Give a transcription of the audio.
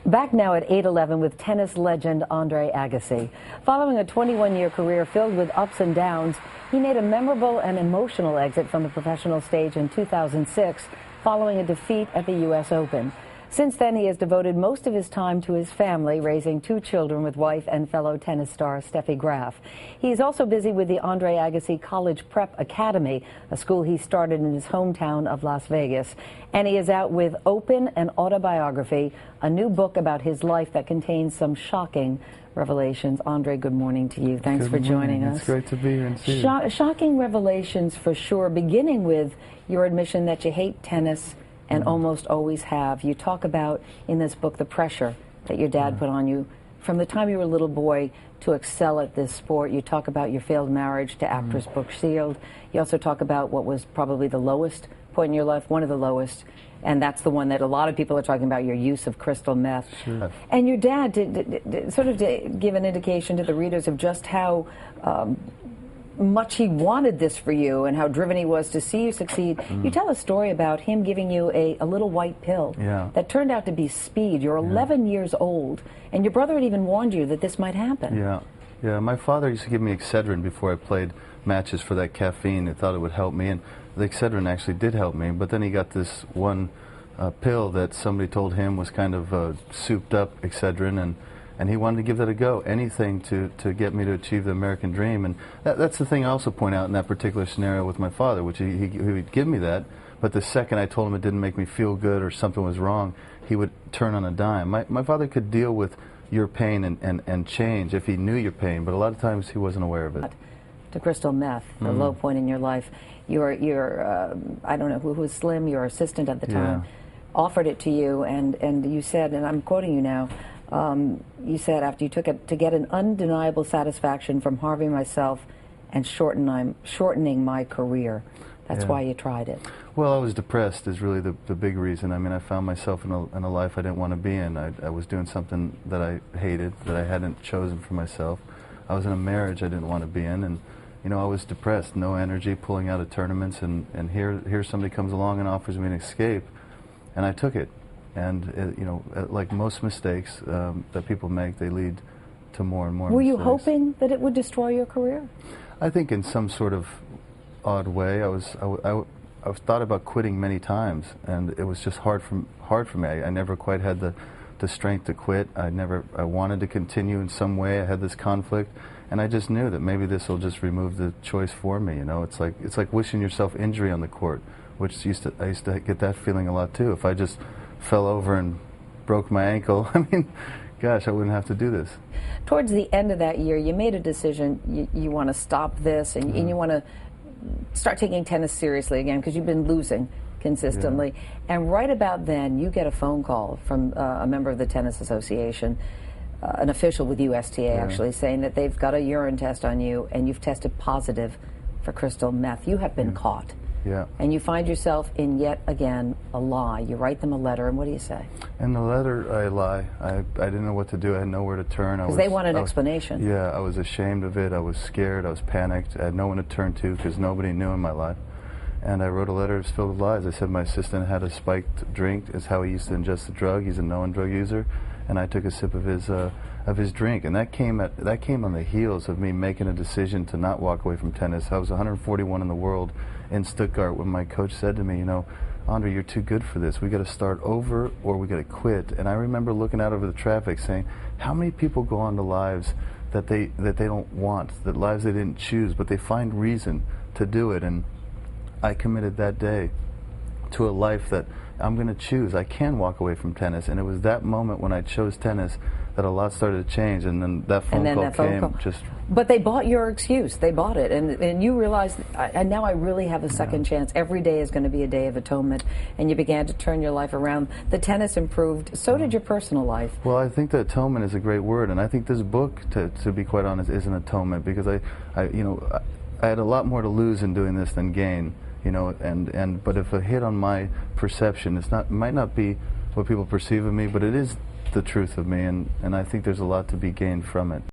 Back now at 8-11 with tennis legend Andre Agassi. Following a 21-year career filled with ups and downs, he made a memorable and emotional exit from the professional stage in 2006 following a defeat at the U.S. Open. Since then, he has devoted most of his time to his family, raising 2 children with wife and fellow tennis star Steffi Graf. He is also busy with the Andre Agassi College Prep Academy, a school he started in his hometown of Las Vegas. And he is out with Open, an autobiography, a new book about his life that contains some shocking revelations. Andre, good morning to you. Thanks for joining us. It's great to be here and see you. Shocking revelations for sure, beginning with your admission that you hate tennis and almost always have. You talk about in this book the pressure that your dad put on you from the time you were a little boy to excel at this sport. You talk about your failed marriage to actress Brooke Shields. You also talk about what was probably the lowest point in your life, one of the lowest, and that's the one that a lot of people are talking about, your use of crystal meth. Sure. And your dad did sort of to give an indication to the readers of just how much he wanted this for you and how driven he was to see you succeed. You tell a story about him giving you a little white pill that turned out to be speed. You're 11 years old, and your brother had even warned you that this might happen. Yeah. My father used to give me Excedrin before I played matches for that caffeine. He thought it would help me, and the Excedrin actually did help me, but then he got this one pill that somebody told him was kind of souped up Excedrin, and he wanted to give that a go, anything to get me to achieve the American dream. And that's the thing I also point out in that particular scenario with my father, which he would give me that, but the second I told him it didn't make me feel good or something was wrong, he would turn on a dime. My father could deal with your pain and change if he knew your pain, but a lot of times he wasn't aware of it. To crystal meth, the low point in your life. Your I don't know who was Slim, your assistant at the time, offered it to you, and you said, and I'm quoting you now, you said after you took it, to get an undeniable satisfaction from harming myself and shortening my career. That's why you tried it. Well, I was depressed is really the big reason. I mean, I found myself in a life I didn't want to be in. I was doing something that I hated, that I hadn't chosen for myself. I was in a marriage I didn't want to be in, and you know, I was depressed, no energy, pulling out of tournaments, and here somebody comes along and offers me an escape, and I took it. And you know, like most mistakes that people make, they lead to more and more mistakes. Were you hoping that it would destroy your career? I think in some sort of odd way. I've thought about quitting many times, and it was just hard for me. I never quite had the strength to quit. I wanted to continue in some way. I had this conflict, and I just knew that maybe this will just remove the choice for me. You know, it's like wishing yourself injury on the court, which I used to get that feeling a lot too. If I just fell over and broke my ankle, I mean, gosh, I wouldn't have to do this. Towards the end of that year, you made a decision. You want to stop this, and you want to start taking tennis seriously again, because you've been losing consistently. And right about then, you get a phone call from a member of the Tennis Association, an official with USTA actually, saying that they've got a urine test on you and you've tested positive for crystal meth. You have been caught. And you find yourself in yet again a lie. You write them a letter, and what do you say? In the letter, I lie. I didn't know what to do. I had nowhere to turn. Because they wanted an explanation. Yeah, I was ashamed of it. I was scared. I was panicked. I had no one to turn to because nobody knew in my life. And I wrote a letter filled with lies. I said my assistant had a spiked drink. It's how he used to ingest the drug. He's a known drug user, and I took a sip of his drink. And that came on the heels of me making a decision to not walk away from tennis. I was 141 in the world in Stuttgart when my coach said to me, you know, Andre, you're too good for this. We got to start over, or we got to quit. And I remember looking out over the traffic, saying, how many people go on to lives that they don't want, that lives they didn't choose, but they find reason to do it. And I committed that day to a life that I'm going to choose. I can walk away from tennis, and it was that moment when I chose tennis that a lot started to change, and then that phone call came. But they bought your excuse. They bought it, and you realized, and now I really have a second chance. Every day is going to be a day of atonement, and you began to turn your life around. The tennis improved. So did your personal life. Well, I think that atonement is a great word, and I think this book, to be quite honest, is an atonement, because I had a lot more to lose in doing this than gain. You know, but if a hit on my perception, it might not be what people perceive of me, but it is the truth of me, and I think there's a lot to be gained from it.